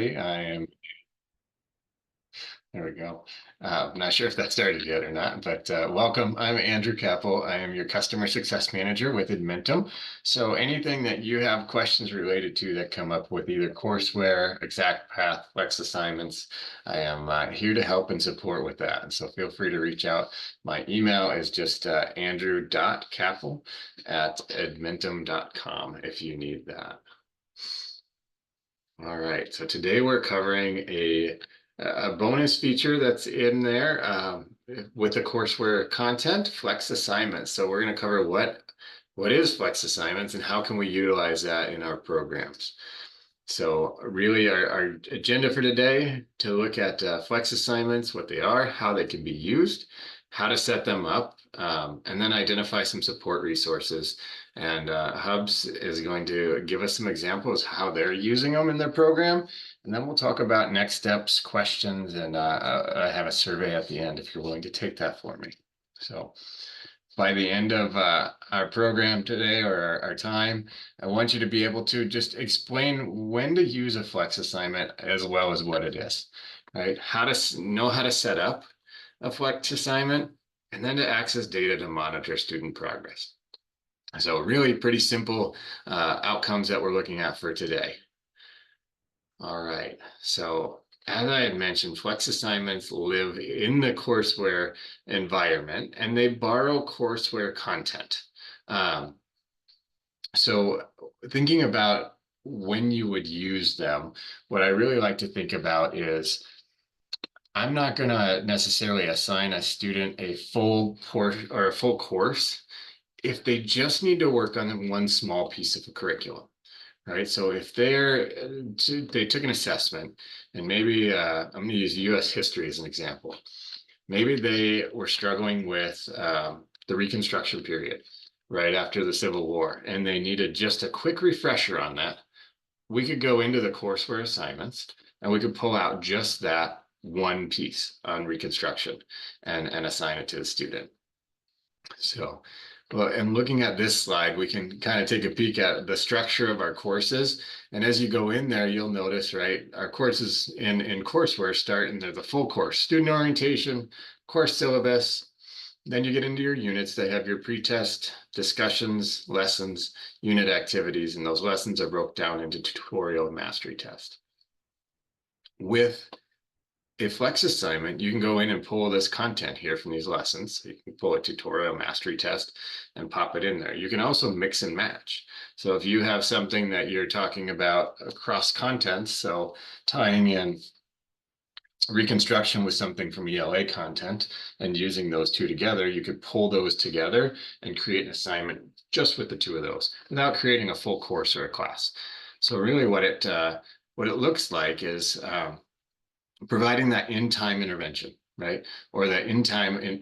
I am, there we go. I'm not sure if that started yet or not, but welcome. I'm Andrew Kappel. I am your customer success manager with Edmentum. So anything that you have questions related to that come up with either courseware, exact path, flex assignments, I am here to help and support with that. And so feel free to reach out. My email is just andrew.kappel@edmentum.com if you need that. All right, so today we're covering a bonus feature that's in there with the courseware content, flex assignments. So we're going to cover what is flex assignments and how can we utilize that in our programs. So really our agenda for today to look at flex assignments, what they are, how they can be used, how to set them up, and then identify some support resources. And Hubs is going to give us some examples how they're using them in their program. And then we'll talk about next steps, questions, and I have a survey at the end if you're willing to take that for me. So by the end of our program today or our time, I want you to be able to just explain when to use a flex assignment as well as what it is, right? How to know how to set up a flex assignment and then to access data to monitor student progress. So really pretty simple outcomes that we're looking at for today. All right, so as I had mentioned, flex assignments live in the courseware environment and they borrow courseware content. So thinking about when you would use them, what I really like to think about is I'm not going to necessarily assign a student a full course or a full course if they just need to work on one small piece of a curriculum. Right. So if they took an assessment and maybe I'm going to use US history as an example. Maybe they were struggling with the Reconstruction period right after the Civil War, and they needed just a quick refresher on that. We could go into the courseware assignments and we could pull out just that one piece on Reconstruction and assign it to the student. So well, and looking at this slide, we can kind of take a peek at the structure of our courses. And as you go in there, you'll notice, right, our courses in courseware start in the full course, student orientation, course syllabus. Then you get into your units. They have your pre-test, discussions, lessons, unit activities, and those lessons are broke down into tutorial and mastery test. With a flex assignment, you can go in and pull this content here from these lessons. You can pull a tutorial mastery test and pop it in there. You can also mix and match. So if you have something that you're talking about across content, so tying in Reconstruction with something from ELA content and using those two together, you could pull those together and create an assignment just with the two of those without creating a full course or a class. So really what it looks like is providing that in-time intervention, right? Or that in-time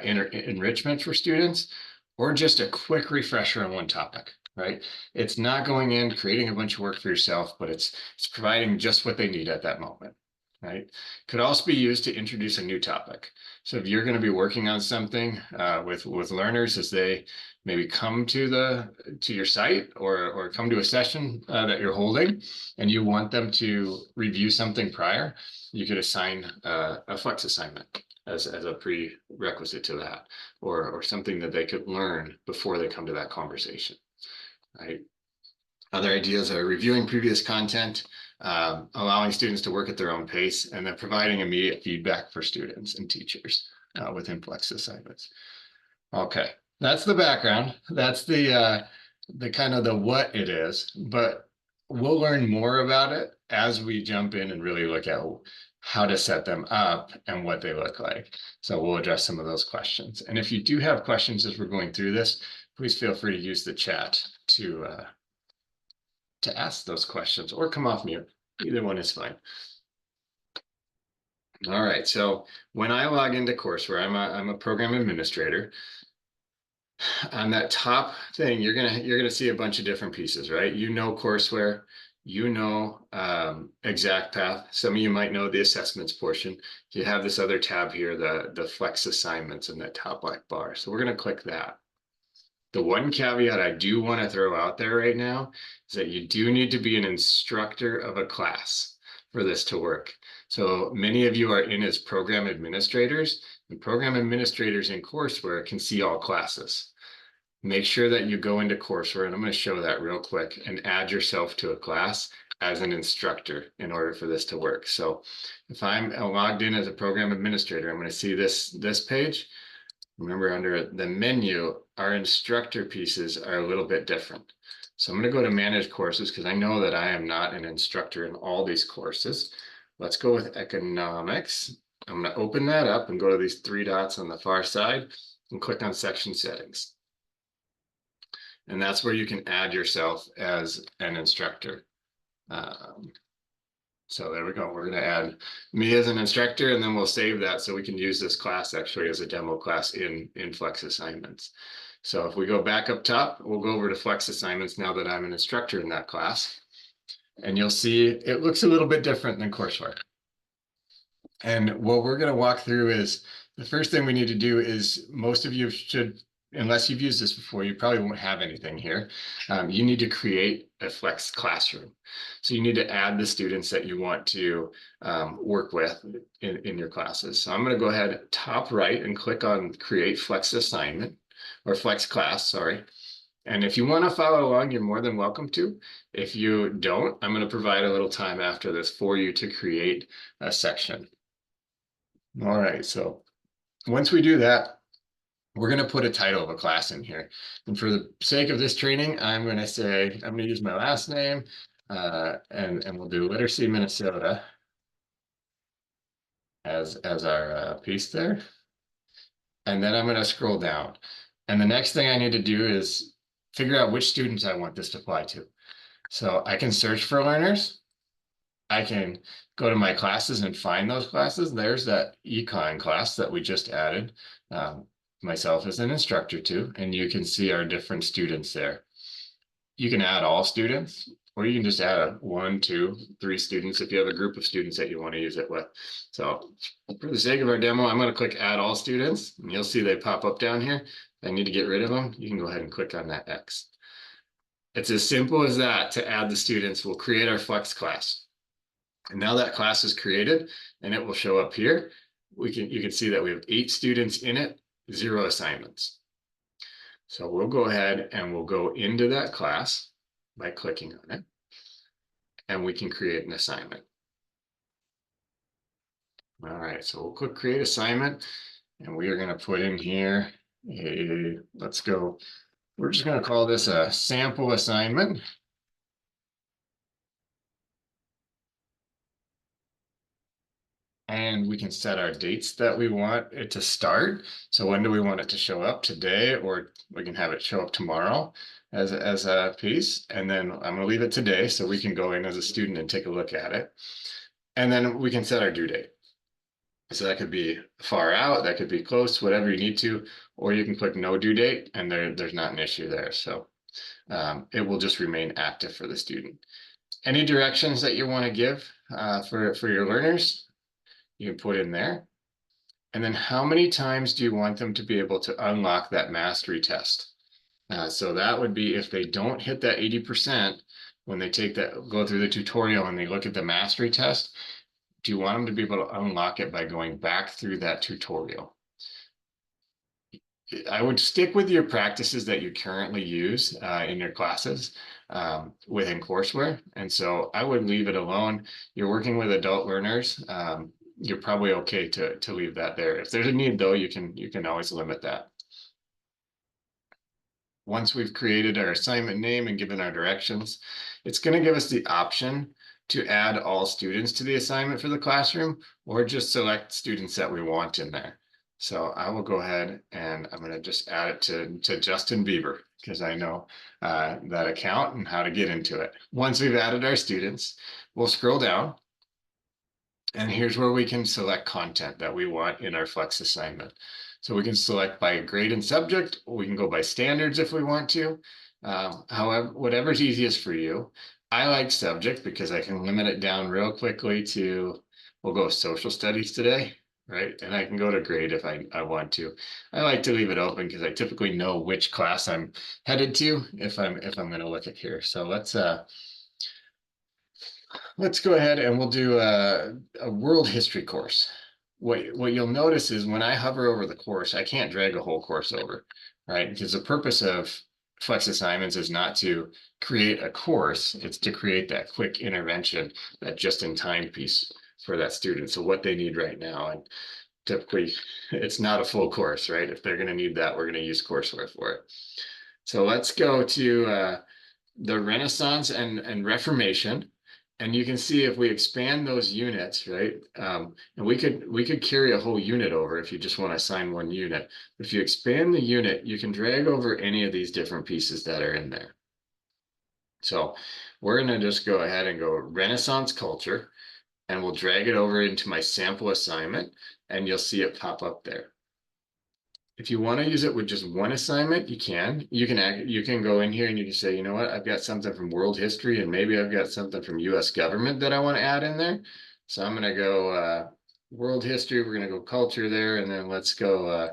enrichment for students, or just a quick refresher on one topic, right? It's not going in, creating a bunch of work for yourself, but it's providing just what they need at that moment, right? Could also be used to introduce a new topic. So if you're going to be working on something with learners as they maybe come to your site or come to a session that you're holding and you want them to review something prior, you could assign a flex assignment as a prerequisite to that, or something that they could learn before they come to that conversation, right? Other ideas are reviewing previous content, allowing students to work at their own pace, and then providing immediate feedback for students and teachers within flex assignments. Okay, that's the background. That's the kind of the what it is, but we'll learn more about it as we jump in and really look at how to set them up and what they look like. So we'll address some of those questions. And if you do have questions as we're going through this, please feel free to use the chat to ask those questions or come off mute. Either one is fine. All right, so when I log into courseware, I'm a program administrator. On that top thing, you're gonna see a bunch of different pieces, right? You know courseware, you know exact path. Some of you might know the assessments portion. You have this other tab here, the flex assignments in that top black bar. So we're gonna click that. The one caveat I do want to throw out there right now is that you do need to be an instructor of a class for this to work. So many of you are in as program administrators, and program administrators in courseware can see all classes. Make sure that you go into courseware, and I'm going to show that real quick, and add yourself to a class as an instructor in order for this to work. So if I'm logged in as a program administrator, I'm going to see this page. Remember, under the menu, our instructor pieces are a little bit different. So I'm going to go to manage courses because I know that I am not an instructor in all these courses. Let's go with economics. I'm going to open that up and go to these three dots on the far side and click on section settings. And that's where you can add yourself as an instructor. So there we go. We're going to add me as an instructor, and then we'll save that so we can use this class actually as a demo class in Flex Assignments. So if we go back up top, we'll go over to Flex Assignments now that I'm an instructor in that class. And you'll see it looks a little bit different than courseware. And what we're going to walk through is the first thing we need to do is most of you should, unless you've used this before, you probably won't have anything here. You need to create a Flex classroom. So you need to add the students that you want to work with in your classes. So I'm going to go ahead top right and click on Create Flex Assignment or Flex Class, sorry. And if you want to follow along, you're more than welcome to. If you don't, I'm going to provide a little time after this for you to create a section. All right, so once we do that, we're going to put a title of a class in here. And for the sake of this training, I'm going to say, I'm going to use my last name, and we'll do Literacy Minnesota as our piece there. And then I'm going to scroll down. And the next thing I need to do is figure out which students I want this to apply to. So I can search for learners. I can go to my classes and find those classes. There's that econ class that we just added. Myself as an instructor to, and you can see our different students there. You can add all students, or you can just add 1, 2, 3 students if you have a group of students that you want to use it with. So for the sake of our demo, I'm going to click add all students, and you'll see they pop up down here. If I need to get rid of them, you can go ahead and click on that X. It's as simple as that to add the students. We'll create our Flex class. And now that class is created, and it will show up here. You can see that we have 8 students in it, 0 assignments. So we'll go ahead and we'll go into that class by clicking on it, and we can create an assignment. All right, so we'll click create assignment, and we are going to put in here let's go. We're just going to call this a sample assignment. And we can set our dates that we want it to start. So when do we want it to show up, today, or we can have it show up tomorrow as a piece. And then I'm going to leave it today so we can go in as a student and take a look at it. And then we can set our due date. So that could be far out, that could be close, whatever you need to, or you can click no due date and there's not an issue there. So it will just remain active for the student. Any directions that you want to give for your learners, you can put in there. And then how many times do you want them to be able to unlock that mastery test? So that would be if they don't hit that 80%, when they go through the tutorial and they look at the mastery test, do you want them to be able to unlock it by going back through that tutorial? I would stick with your practices that you currently use in your classes within courseware. And so I would leave it alone. You're working with adult learners. You're probably okay to leave that there. If there's a need though, you can always limit that. Once we've created our assignment name and given our directions, it's going to give us the option to add all students to the assignment for the classroom, or just select students that we want in there. So I will go ahead and I'm going to just add it to Justin Bieber, because I know that account and how to get into it. Once we've added our students, we'll scroll down. And here's where we can select content that we want in our Flex assignment. So we can select by grade and subject, or we can go by standards if we want to. However, whatever's easiest for you. I like subject because I can limit it down real quickly to, we'll go social studies today, right? And I can go to grade if I want to. I like to leave it open because I typically know which class I'm headed to if I'm going to look at here. So let's let's go ahead and we'll do a world history course. What you'll notice is when I hover over the course, I can't drag a whole course over, right? Because the purpose of Flex assignments is not to create a course, it's to create that quick intervention, that just-in-time piece for that student. So what they need right now, and typically it's not a full course, right? If they're going to need that, we're going to use courseware for it. So let's go to the Renaissance and Reformation. And you can see if we expand those units, right? And we could carry a whole unit over if you just want to assign one unit. If you expand the unit, you can drag over any of these different pieces that are in there. So we're going to just go ahead and go Renaissance culture, and we'll drag it over into my sample assignment, and you'll see it pop up there. If you want to use it with just one assignment, you can. You can go in here and you can say, you know what, I've got something from world history, and maybe I've got something from US government that I want to add in there. So I'm going to go world history, we're going to go culture there, and then let's go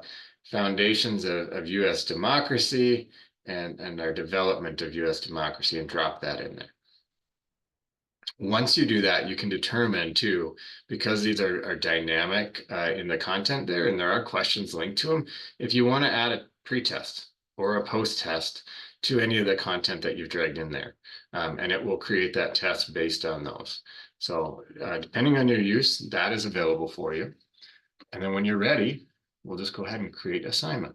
foundations of US democracy and our development of US democracy, and drop that in there. Once you do that, you can determine too, because these are dynamic in the content there, and there are questions linked to them, if you want to add a pretest or a post-test to any of the content that you've dragged in there. And it will create that test based on those. So depending on your use, that is available for you. And then when you're ready, we'll just go ahead and create assignment.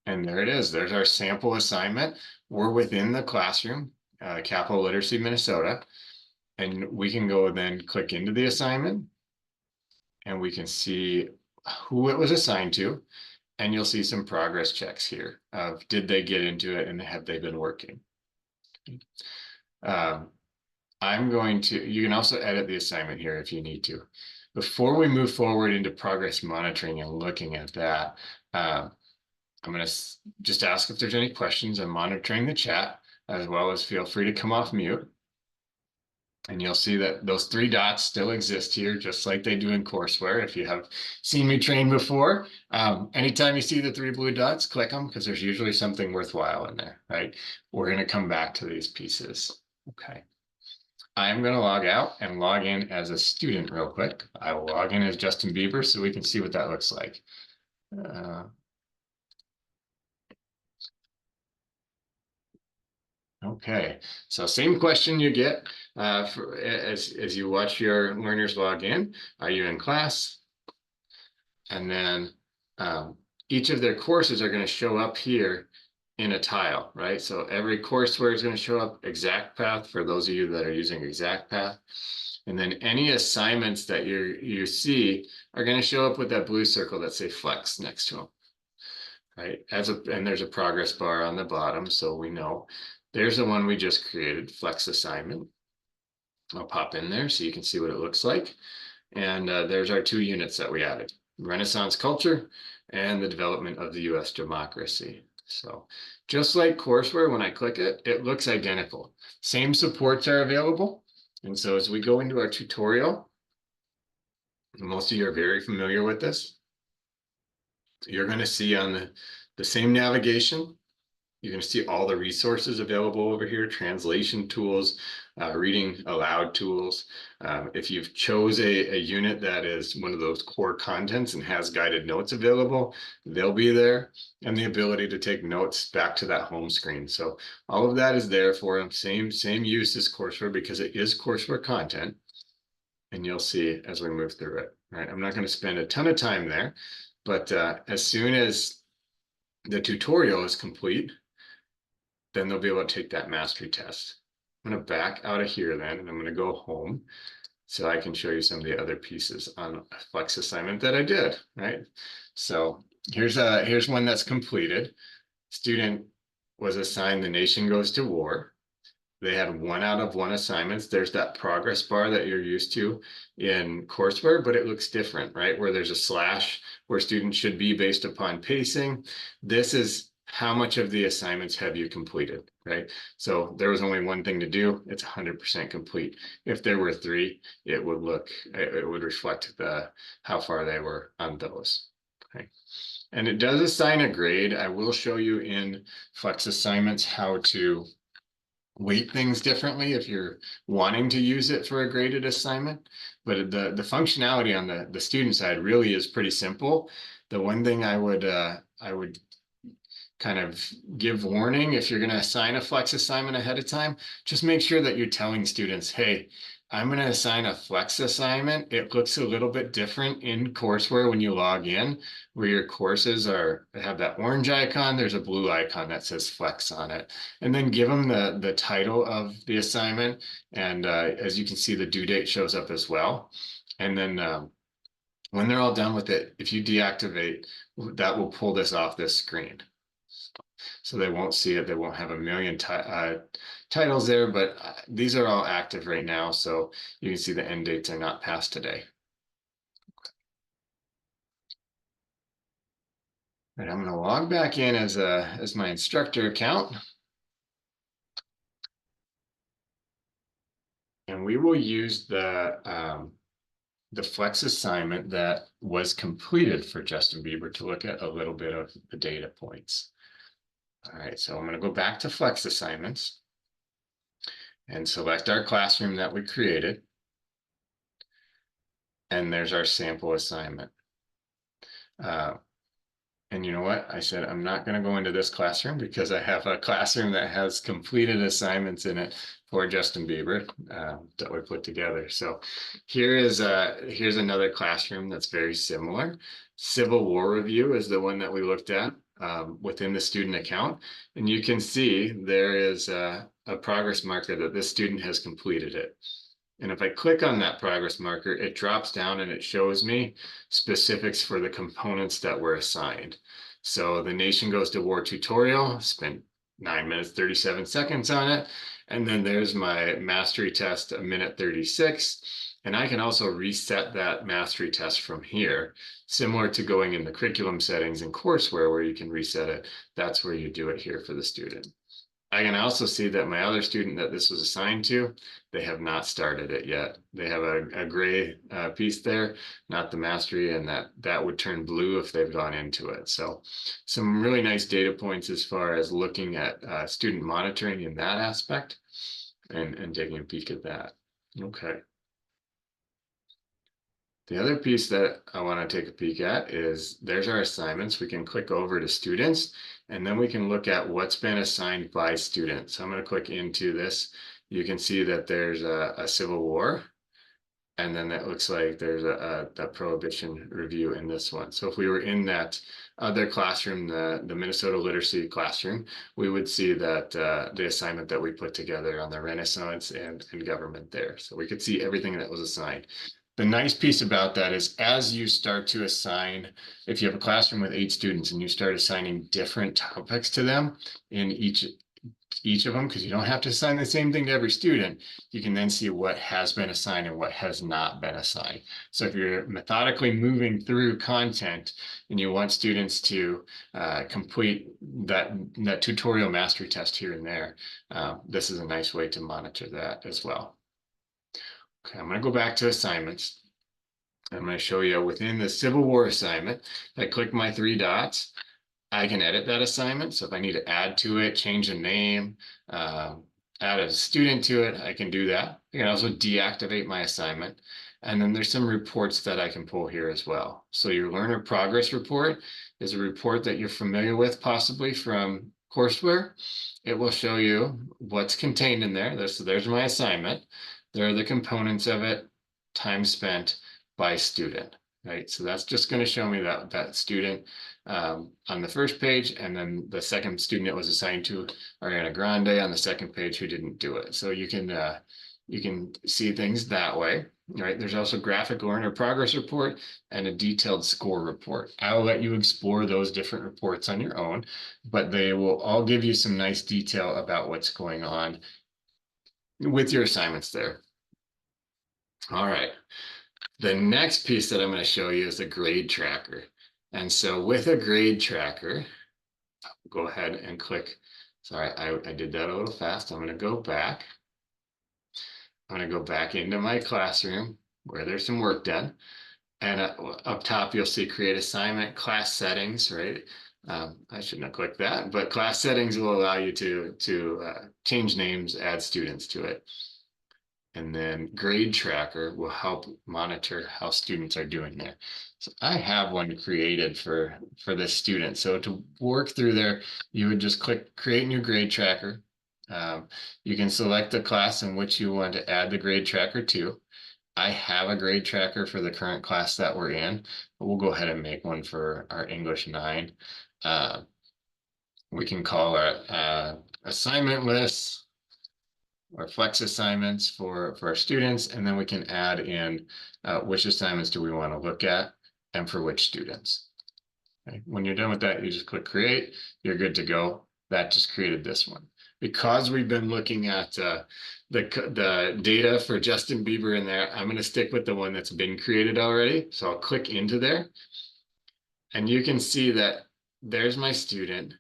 And there it is. There's our sample assignment. We're within the classroom, Kappel Literacy, Minnesota. And we can go then click into the assignment, and we can see who it was assigned to. And you'll see some progress checks here of did they get into it and have they been working. I'm going to, you can also edit the assignment here if you need to. Before we move forward into progress monitoring and looking at that, I'm going to just ask if there's any questions. I'm monitoring the chat, as well as feel free to come off mute. And you'll see that those 3 dots still exist here, just like they do in courseware. If you have seen me train before, anytime you see the 3 blue dots, click them, because there's usually something worthwhile in there, right? We're going to come back to these pieces. Okay. I'm going to log out and log in as a student real quick. I will log in as Justin Bieber so we can see what that looks like. Okay, so same question you get as you watch your learners log in. Are you in class? And then each of their courses are going to show up here in a tile, right? So every courseware is going to show up ExactPath for those of you that are using ExactPath. And then any assignments that you see are going to show up with that blue circle that say Flex next to them, right? And there's a progress bar on the bottom, so we know. There's the one we just created, Flex assignment. I'll pop in there so you can see what it looks like. And there's our 2 units that we added, Renaissance culture and the development of the US democracy. So just like courseware, when I click it, it looks identical. Same supports are available. And so as we go into our tutorial, most of you are very familiar with this. You're going to see on the same navigation, you're going to see all the resources available over here, translation tools, reading aloud tools. If you've chose a unit that is one of those core contents and has guided notes available, they'll be there, and the ability to take notes back to that home screen. So all of that is there for them. Same use as courseware, because it is courseware content, and you'll see as we move through it. Right? I'm not going to spend a ton of time there, but as soon as the tutorial is complete, then they'll be able to take that mastery test. I'm going to back out of here then, and I'm going to go home so I can show you some of the other pieces on a Flex assignment that I did, right? So here's one that's completed. Student was assigned The Nation Goes to War. They had 1 out of 1 assignments. There's that progress bar that you're used to in courseware, but it looks different, right? Where there's a slash where students should be based upon pacing. This is how much of the assignments have you completed, right? So there was only one thing to do. It's 100% complete. If there were 3, it would reflect how far they were on those. Okay. And it does assign a grade. I will show you in Flex assignments how to weight things differently if you're wanting to use it for a graded assignment. But the functionality on the student side really is pretty simple. The one thing I would kind of give warning if you're going to assign a flex assignment ahead of time, just make sure that you're telling students, hey, I'm going to assign a flex assignment. It looks a little bit different in courseware when you log in, where your courses have that orange icon. There's a blue icon that says flex on it. And then give them the title of the assignment. And as you can see, the due date shows up as well. And then when they're all done with it, if you deactivate, that will pull this off this screen. So they won't see it. They won't have a million titles there, but these are all active right now. So you can see the end dates are not past today. And I'm going to log back in as my instructor account. And we will use the flex assignment that was completed for Justin Bieber to look at a little bit of the data points. All right, so I'm going to go back to flex assignments and select our classroom that we created. And there's our sample assignment. And you know what? I said, I'm not going to go into this classroom because I have a classroom that has completed assignments in it for Justin Bieber that we put together. So here's another classroom that's very similar. Civil War Review is the one that we looked at within the student account. And you can see there is a progress marker that this student has completed it. And if I click on that progress marker, it drops down and it shows me specifics for the components that were assigned. So the Nation Goes to War tutorial, spent 9 minutes, 37 seconds on it. And then there's my mastery test, 1:36. And I can also reset that mastery test from here, similar to going in the curriculum settings in courseware where you can reset it. That's where you do it here for the student. I can also see that my other student that this was assigned to, they have not started it yet. They have a gray piece there, not the mastery, and that would turn blue if they've gone into it. So some really nice data points as far as looking at student monitoring in that aspect and taking a peek at that. Okay. The other piece that I want to take a peek at is there's our assignments. We can click over to students, and then we can look at what's been assigned by students. So I'm going to click into this. You can see that there's a Civil War, and then that looks like there's a Prohibition review in this one. So if we were in that other classroom, the Minnesota Literacy classroom, we would see that the assignment that we put together on the Renaissance and government there. So we could see everything that was assigned. The nice piece about that is as you start to assign, if you have a classroom with 8 students and you start assigning different topics to them in each of them, because you don't have to assign the same thing to every student, you can then see what has been assigned and what has not been assigned. So if you're methodically moving through content and you want students to complete that tutorial mastery test here and there, this is a nice way to monitor that as well. Okay, I'm going to go back to assignments. I'm going to show you within the Civil War assignment. If I click my 3 dots, I can edit that assignment. So if I need to add to it, change the name, add a student to it, I can do that. I can also deactivate my assignment. And then there's some reports that I can pull here as well. So your learner progress report is a report that you're familiar with possibly from courseware. It will show you what's contained in there. So there's my assignment. There are the components of it, time spent by student, right? So that's just going to show me that student on the first page, and then the second student it was assigned to, Ariana Grande, on the second page who didn't do it. So you can see things that way, right? There's also graphic learner progress report and a detailed score report. I will let you explore those different reports on your own, but they will all give you some nice detail about what's going on with your assignments there. All right. The next piece that I'm going to show you is a grade tracker. And so with a grade tracker, go ahead and click. Sorry, I did that a little fast. I'm going to go back. I'm going to go back into my classroom where there's some work done. And up top, you'll see create assignment, class settings, right? I shouldn't have clicked that, but class settings will allow you to change names, add students to it. And then grade tracker will help monitor how students are doing there. So I have one created for this student. So to work through there, you would just click create new grade tracker. You can select the class in which you want to add the grade tracker to. I have a grade tracker for the current class that we're in, but we'll go ahead and make one for our English 9. We can call it assignment lists or flex assignments for our students, and then we can add in which assignments do we want to look at and for which students. Okay. When you're done with that, you just click create, you're good to go. That just created this one. Because we've been looking at the data for Justin Bieber in there, I'm going to stick with the one that's been created already. So I'll click into there, and you can see that there's my student.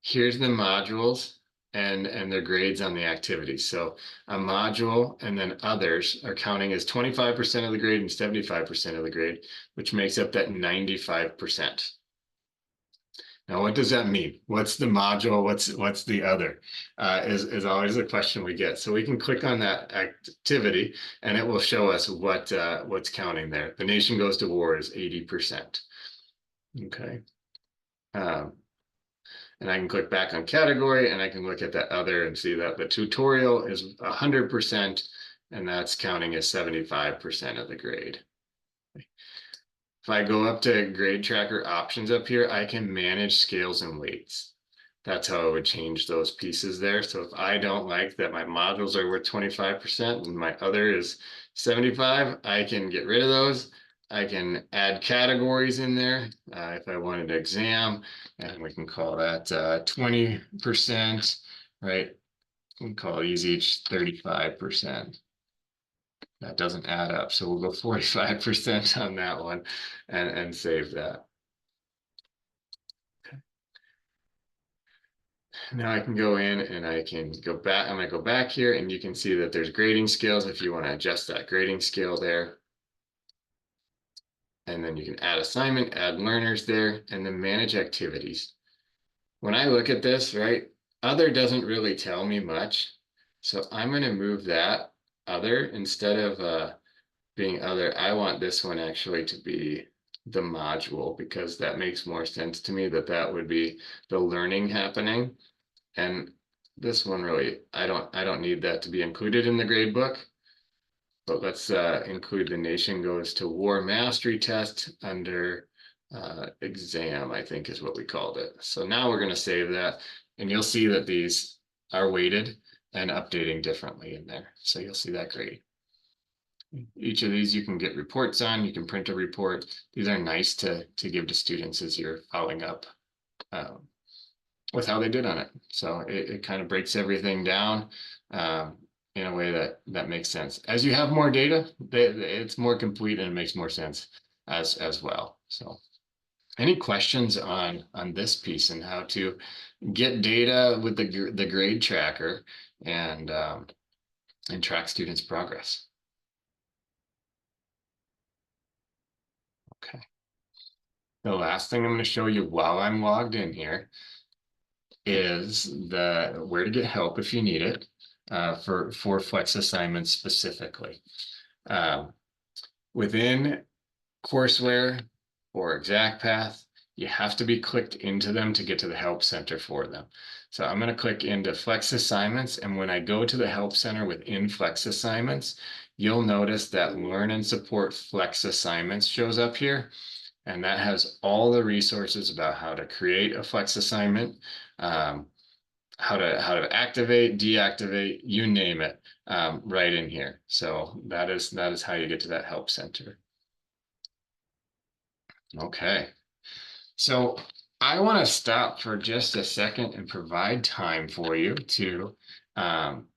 Here's the modules and their grades on the activities. So a module and then others are counting as 25% of the grade and 75% of the grade, which makes up that 95%. Now, what does that mean? What's the module? What's the other? Is always a question we get. So we can click on that activity, and it will show us what's counting there. The nation goes to war is 80%. Okay. And I can click back on category, and I can look at that other and see that the tutorial is 100%, and that's counting as 75% of the grade. If I go up to grade tracker options up here, I can manage scales and weights. That's how I would change those pieces there. So if I don't like that my modules are worth 25% and my other is 75, I can get rid of those. I can add categories in there if I wanted an exam, and we can call that 20%, right? We can call these each 35%. That doesn't add up, so we'll go 45% on that one and save that. Okay. Now I can go in and I can go back. I'm going to go back here, and you can see that there's grading scales if you want to adjust that grading scale there. And then you can add assignment, add learners there, and then manage activities. When I look at this, right, other doesn't really tell me much. So I'm going to move that other instead of being other. I want this one actually to be the module, because that makes more sense to me, that would be the learning happening. And this one really, I don't need that to be included in the grade book. But let's include the nation goes to war mastery test under exam, I think is what we called it. So now we're going to save that, and you'll see that these are weighted and updating differently in there. So you'll see that grade. Each of these you can get reports on. You can print a report. These are nice to give to students as you're following up with how they did on it. So it kind of breaks everything down in a way that makes sense. As you have more data, it's more complete and it makes more sense as well. So any questions on this piece and how to get data with the grade tracker and track students' progress? Okay. The last thing I'm going to show you while I'm logged in here is where to get help if you need it for flex assignments specifically. Within courseware or ExactPath, you have to be clicked into them to get to the help center for them. So I'm going to click into flex assignments, and when I go to the help center within flex assignments, you'll notice that learn and support flex assignments shows up here. And that has all the resources about how to create a flex assignment, how to activate, deactivate, you name it, right in here. So that is how you get to that help center. Okay, so I want to stop for just a second and provide time for you to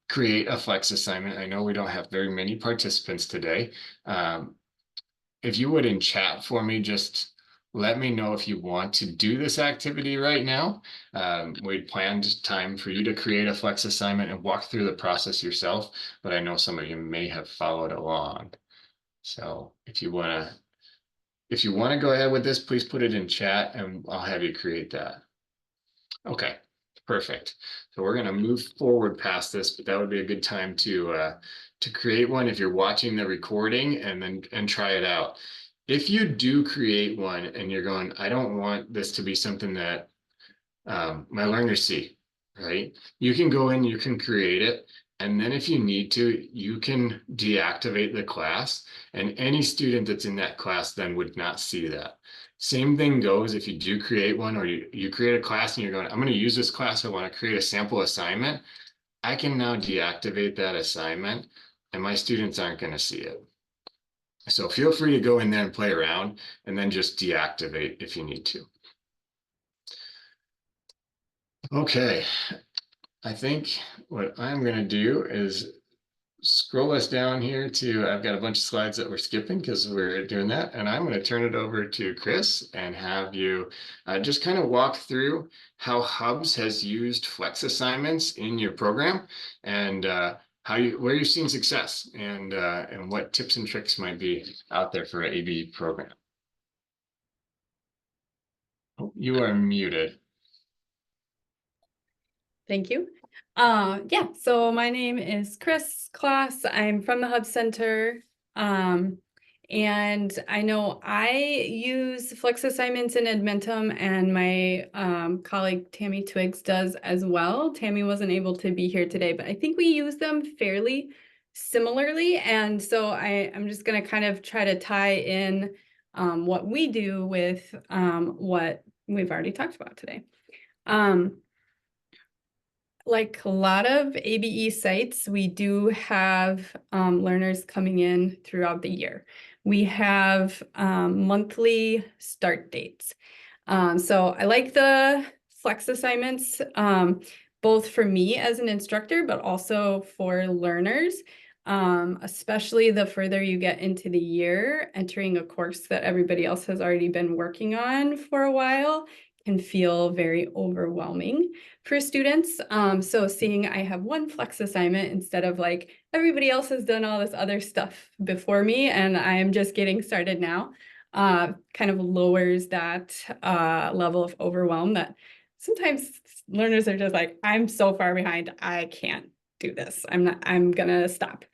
create a flex assignment. I know we don't have very many participants today. If you would in chat for me, just let me know if you want to do this activity right now. We'd planned time for you to create a flex assignment and walk through the process yourself, but I know some of you may have followed along. So if you want to if you want to go ahead with this, please put it in chat and I'll have you create that. Okay, perfect. So we're going to move forward past this, but that would be a good time to create one if you're watching the recording and try it out. If you do create one and you're going, I don't want this to be something that my learners see, right? You can go in, you can create it, and then if you need to, you can deactivate the class, and any student that's in that class then would not see that. Same thing goes if you do create one, or you create a class and you're going, I'm going to use this class, I want to create a sample assignment. I can now deactivate that assignment and my students aren't going to see it. So feel free to go in there and play around and then just deactivate if you need to. Okay, I think what I'm going to do is scroll us down here to, I've got a bunch of slides that we're skipping because we're doing that. And I'm going to turn it over to Kris and have you just kind of walk through how Hubs has used flex assignments in your program and where you've seen success and what tips and tricks might be out there for an AB program. Oh, you are muted. Thank you. Yeah, so my name is Kris Klas. I'm from the Hub Center. And I know I use flex assignments in Edmentum, and my colleague Tammy Twiggs does as well. Tammy wasn't able to be here today, but I think we use them fairly similarly. And so I'm just going to kind of try to tie in what we do with what we've already talked about today. Like a lot of ABE sites, we do have learners coming in throughout the year. We have monthly start dates. So I like the flex assignments, both for me as an instructor, but also for learners, especially the further you get into the year, entering a course that everybody else has already been working on for a while can feel very overwhelming for students. So seeing I have one flex assignment instead of like everybody else has done all this other stuff before me and I am just getting started now, kind of lowers that level of overwhelm that sometimes learners are just like, I'm so far behind, I can't do this. I'm gonna stop.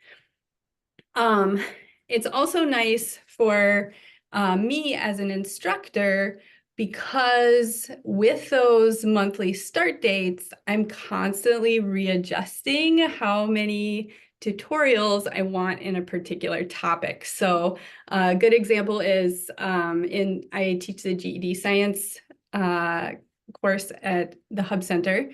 It's also nice for me as an instructor because with those monthly start dates, I'm constantly readjusting how many tutorials I want in a particular topic. So a good example is I teach the GED science course at the Hub Center.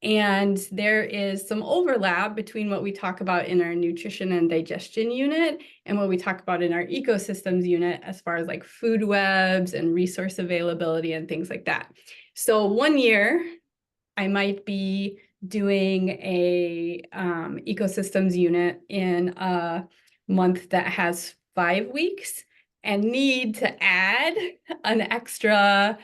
And there is some overlap between what we talk about in our nutrition and digestion unit and what we talk about in our ecosystems unit as far as like food webs and resource availability and things like that. So one year I might be doing a ecosystems unit in a month that has 5 weeks and need to add an extra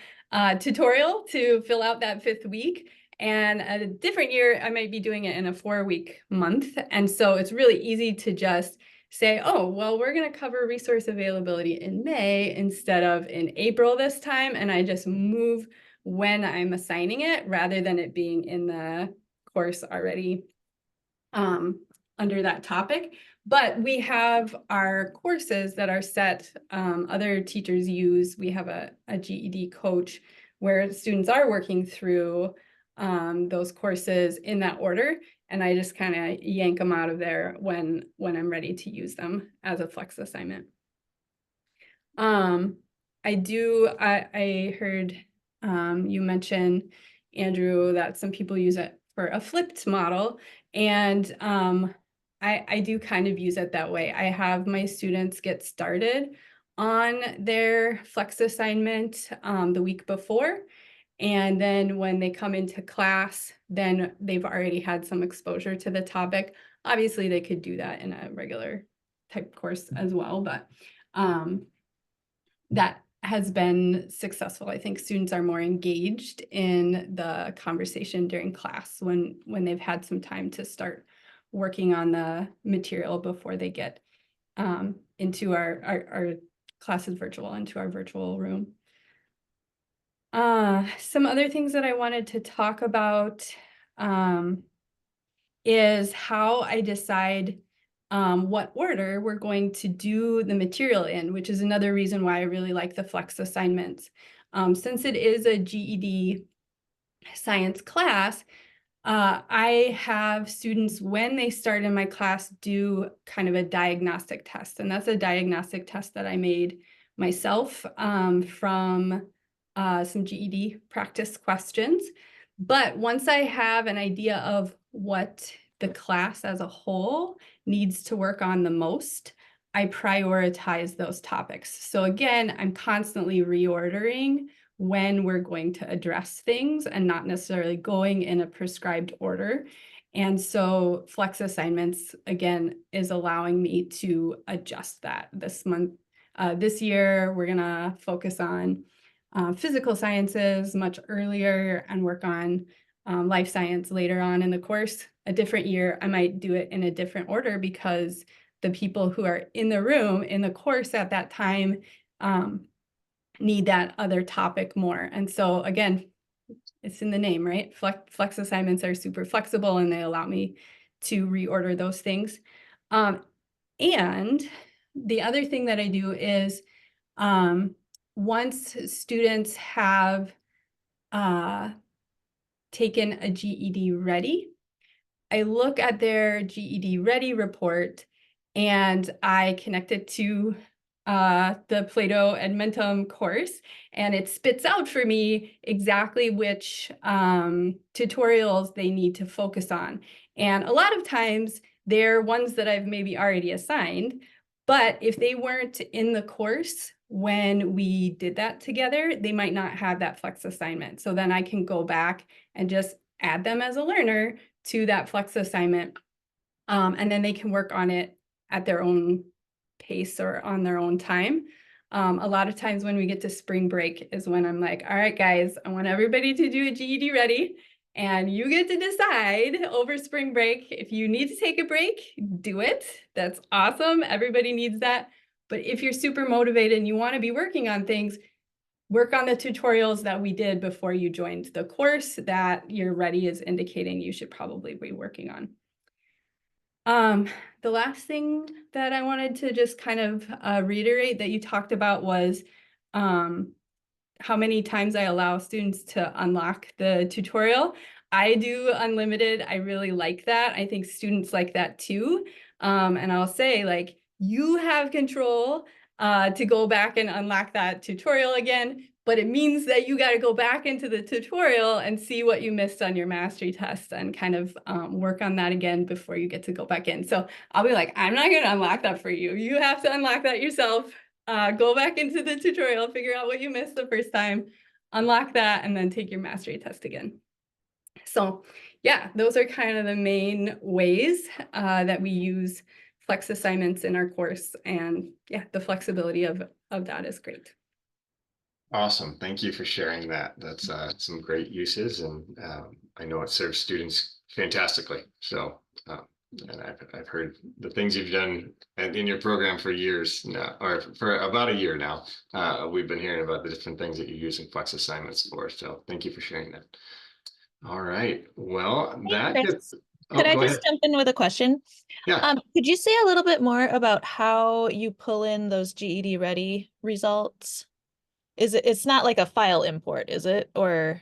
tutorial to fill out that 5th week. And a different year, I might be doing it in a 4-week month. And so it's really easy to just say, oh, well, we're going to cover resource availability in May instead of in April this time. And I just move when I'm assigning it rather than it being in the course already under that topic. But we have our courses that are set, other teachers use. We have a GED coach where students are working through those courses in that order. And I just kind of yank them out of there when I'm ready to use them as a flex assignment. I heard you mention, Andrew, that some people use it for a flipped model. And I do kind of use it that way. I have my students get started on their flex assignment the week before. And then when they come into class, then they've already had some exposure to the topic. Obviously, they could do that in a regular type course as well, but that has been successful. I think students are more engaged in the conversation during class when they've had some time to start working on the material before they get into our classes virtual into our virtual room. Some other things that I wanted to talk about is how I decide what order we're going to do the material in, which is another reason why I really like the flex assignments. Since it is a GED science class, I have students, when they start in my class, do kind of a diagnostic test. And that's a diagnostic test that I made myself from some GED practice questions. But once I have an idea of what the class as a whole needs to work on the most, I prioritize those topics. So again, I'm constantly reordering when we're going to address things and not necessarily going in a prescribed order. And so flex assignments, again, is allowing me to adjust that this month. This year, we're gonna focus on physical sciences much earlier and work on life science later on in the course. A different year, I might do it in a different order because the people who are in the room in the course at that time need that other topic more. And so again, it's in the name, right? Flex assignments are super flexible and they allow me to reorder those things. And the other thing that I do is once students have taken a GED Ready, I look at their GED Ready report and I connect it to the Plato Edmentum course, and it spits out for me exactly which tutorials they need to focus on. And a lot of times they're ones that I've maybe already assigned, but if they weren't in the course when we did that together, they might not have that flex assignment. So then I can go back and just add them as a learner to that flex assignment. And then they can work on it at their own pace or on their own time. A lot of times when we get to spring break is when I'm like, all right, guys, I want everybody to do a GED Ready. And you get to decide over spring break, if you need to take a break, do it. That's awesome. Everybody needs that. But if you're super motivated and you want to be working on things, work on the tutorials that we did before you joined the course that your Ready is indicating you should probably be working on. The last thing that I wanted to just kind of reiterate that you talked about was how many times I allow students to unlock the tutorial. I do unlimited. I really like that. I think students like that too. And I'll say, like, you have control to go back and unlock that tutorial again, but it means that you got to go back into the tutorial and see what you missed on your mastery test and kind of work on that again before you get to go back in. So I'll be like, I'm not going to unlock that for you. You have to unlock that yourself. Go back into the tutorial, figure out what you missed the first time, unlock that, and then take your mastery test again. So yeah, those are kind of the main ways that we use flex assignments in our course. And yeah, the flexibility of that is great. Awesome. Thank you for sharing that. That's some great uses, and I know it serves students fantastically. So, and I've heard the things you've done in your program for years now, or for about a year now. We've been hearing about the different things that you're using flex assignments for. So, thank you for sharing that. All right. Well, that gets. Could I just jump in with a question? Yeah. Could you say a little bit more about how you pull in those GED Ready results? It's not like a file import, is it? Or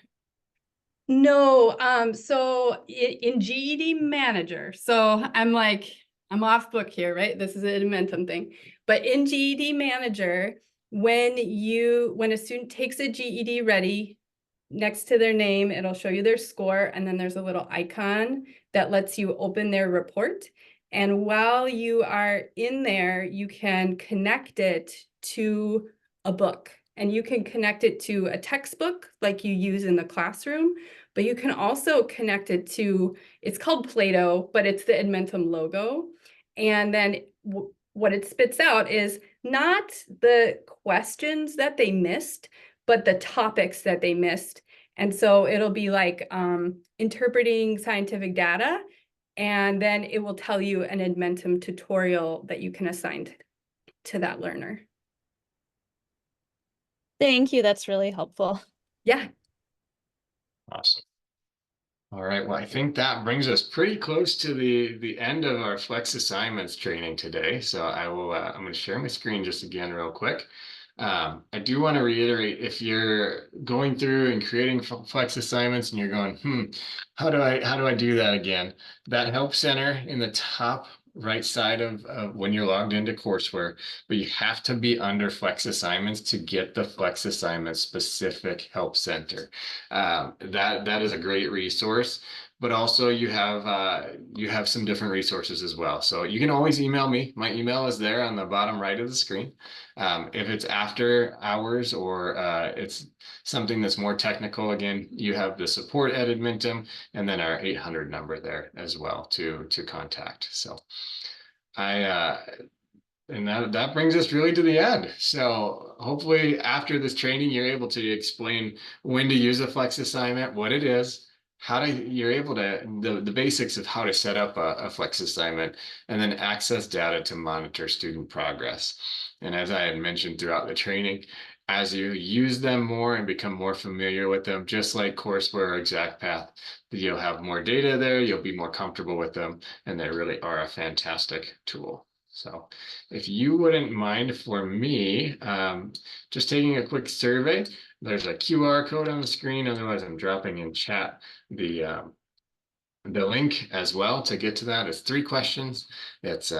no, so in GED Manager, so I'm off book here, right? This is an Edmentum thing. But in GED Manager, when a student takes a GED Ready, next to their name, it'll show you their score, and then there's a little icon that lets you open their report. And while you are in there, you can connect it to a book. And you can connect it to a textbook like you use in the classroom, but you can also connect it to, it's called Plato, but it's the Edmentum logo. And then what it spits out is not the questions that they missed, but the topics that they missed. And so it'll be like interpreting scientific data, and then it will tell you an Edmentum tutorial that you can assign to that learner. Thank you. That's really helpful. Yeah. Awesome. All right, well, I think that brings us pretty close to the end of our Flex assignments training today. So I will, I'm going to share my screen just again real quick. I do want to reiterate, if you're going through and creating Flex assignments and you're going, how do I do that again? That Help Center in the top right side of when you're logged into courseware, but you have to be under Flex assignments to get the Flex assignment specific Help Center. That is a great resource, but also you have some different resources as well. So you can always email me. My email is there on the bottom right of the screen. If it's after hours or it's something that's more technical, again, you have the support at Edmentum and then our 800 number there as well to contact. So and that brings us really to the end. So hopefully after this training, you're able to explain when to use a Flex assignment, what it is, you're able to, the basics of how to set up a Flex assignment, and then access data to monitor student progress. And as I had mentioned throughout the training, as you use them more and become more familiar with them, just like courseware or ExactPath, you'll have more data there, you'll be more comfortable with them, and they really are a fantastic tool. So if you wouldn't mind for me, just taking a quick survey, there's a QR code on the screen. Otherwise, I'm dropping in chat the link as well to get to that. It's 3 questions. It's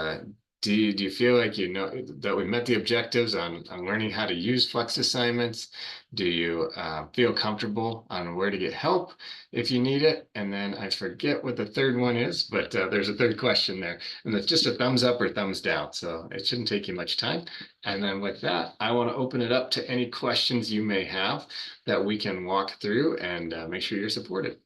do you feel like you know that we met the objectives on learning how to use Flex assignments? Do you feel comfortable on where to get help if you need it? And then I forget what the third one is, but there's a third question there. And it's just a thumbs up or thumbs down. So it shouldn't take you much time. And then with that, I want to open it up to any questions you may have that we can walk through and make sure you're supported.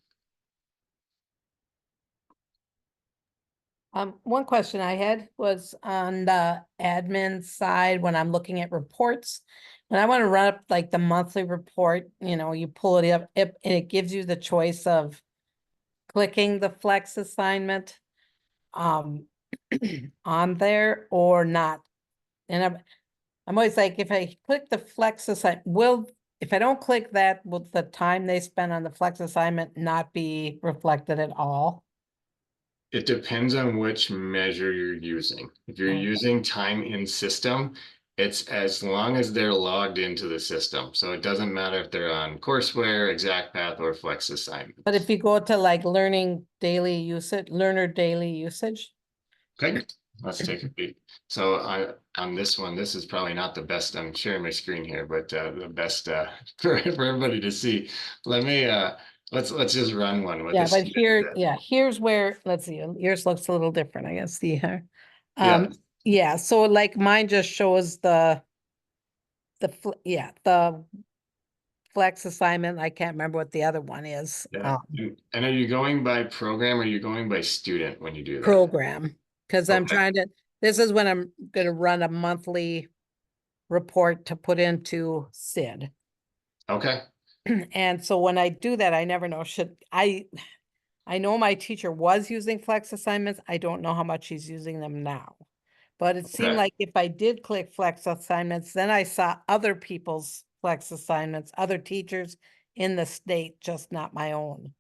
One question I had was on the admin side, when I'm looking at reports, when I want to run up like the monthly report, you pull it up and it gives you the choice of clicking the Flex assignment on there or not. And I'm always like, if I click the Flex assignment, if I don't click that, will the time they spend on the Flex assignment not be reflected at all? It depends on which measure you're using. If you're using time in system, it's as long as they're logged into the system. So it doesn't matter if they're on courseware, ExactPath, or Flex assignment. But if you go to like learner daily usage. Okay, let's take a peek. So on this one, this is probably not the best. I'm sharing my screen here, but the best for everybody to see. Let me let's just run one with Yeah, this. but here's where, let's see, yours looks a little different, I guess, yeah, so like mine just shows the Flex assignment. I can't remember what the other one is. Yeah. And are you going by program or are you going by student when you do that? Program, because I'm Okay. trying to, this is when I'm gonna run a monthly report to put into SID. Okay. And so when I do that, I never know, I know my teacher was using Flex assignments. I don't know how much she's using them now. But it seemed Okay. like if I did click Flex assignments, then I saw other people's Flex assignments, other teachers in the state, just not my own.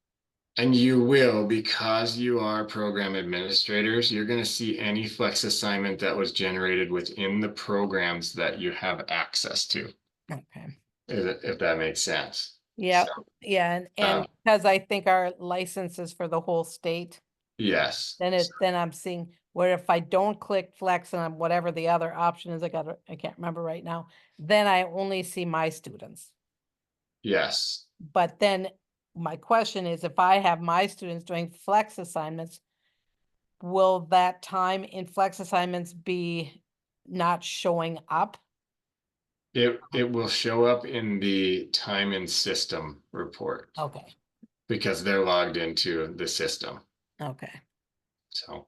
And you will, because you are program administrators, you're going to see any Flex assignment that was generated within the programs that you have access to. Okay. If that makes sense. Yeah, So, yeah, and because I think our license is for the whole state, yes. then I'm seeing where if I don't click Flex and whatever the other option is, I can't remember right now, then I only see my students. Yes. But then my question is, if I have my students doing Flex assignments, will that time in Flex assignments be not showing up? It will show up in the time and system report. Okay. Because they're logged into the system. Okay. So,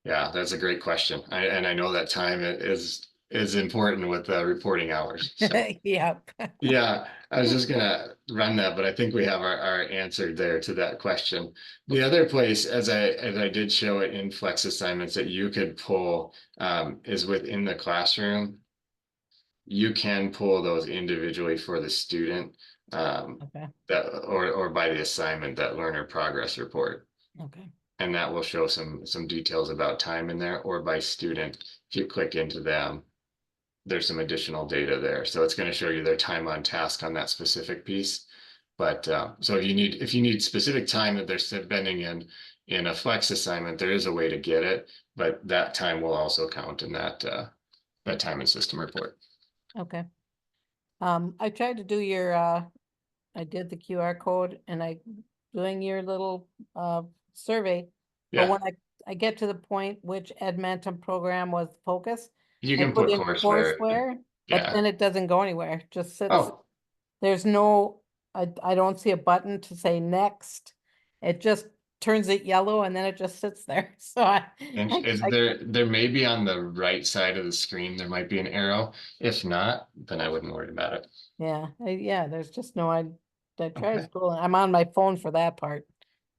yeah, that's a great question. And I know that time is important with reporting hours. So, Yep. yeah, I was just gonna run that, but I think we have our answer there to that question. The other place, as I did show it in Flex assignments that you could pull is within the classroom. you can pull those individually for the student, Okay, that, or by the assignment, that learner progress report. okay, And that will show some details about time in there, or by student. If you click into them, there's some additional data there. So it's going to show you their time on task on that specific piece. But so if you need specific time that they're spending in a flex assignment, there is a way to get it, but that time will also count in that time and system report. okay. I tried to do your, I did the QR code and doing your little, survey. But Yeah, when I get to the point which Edmentum program was focused, you I can put put in courseware. courseware, but Yeah. then it doesn't go anywhere, it just sits. Oh, There's no, I don't see a button to say next. It just turns it yellow and then it just sits there. So and is there may be on the right side of the screen, there might be an arrow. If not, then I wouldn't worry about it. yeah, there's just no, I tried Okay. scrolling, I'm on my phone for that part.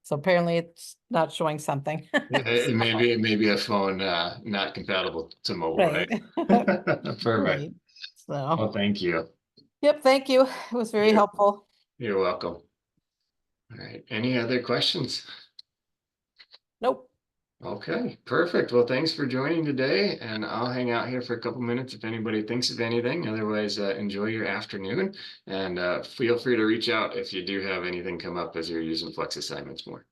So apparently it's not showing something. It may be a phone not compatible to mobile, Right. right? Perfect. Right. So, Well, thank you. yep, thank you. It was very Yeah. helpful. You're welcome. All right. Any other questions? Nope. Okay, perfect. Well, thanks for joining today, and I'll hang out here for a couple minutes if anybody thinks of anything. Otherwise, enjoy your afternoon, and feel free to reach out if you do have anything come up as you're using Flex assignments more.